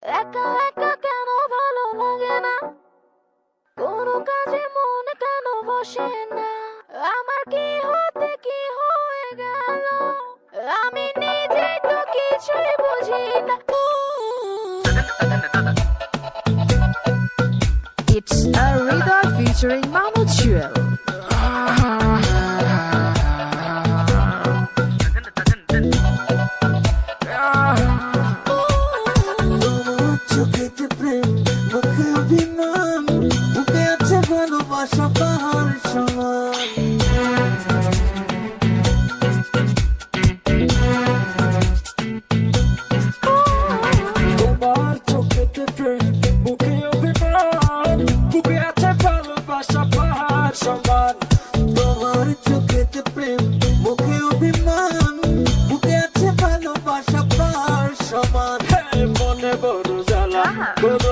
একা একা কেন ভালো লাগে না, কোনো কাজে মন কেন বসে না, আমার কি হতে কি হয়ে গেল, আমি নিজেই তো কিছুই বুঝি না। It's a rhythm featuring Mahmoud Shuel. চোখেতে প্রেম, মুখে অভিমান, বুকে আছে ভালোবাসা পাহাড় সমান। তোমার চোখেতে প্রেম, মুখে অভিমান, বুকে আছে ভালোবাসা পাহাড় সমান। তোমার চোখেতে প্রেম, মুখে অভিমান, বুকে আছে ভালোবাসা পাহাড় সমান। মনে বড় জ্বালা, বড়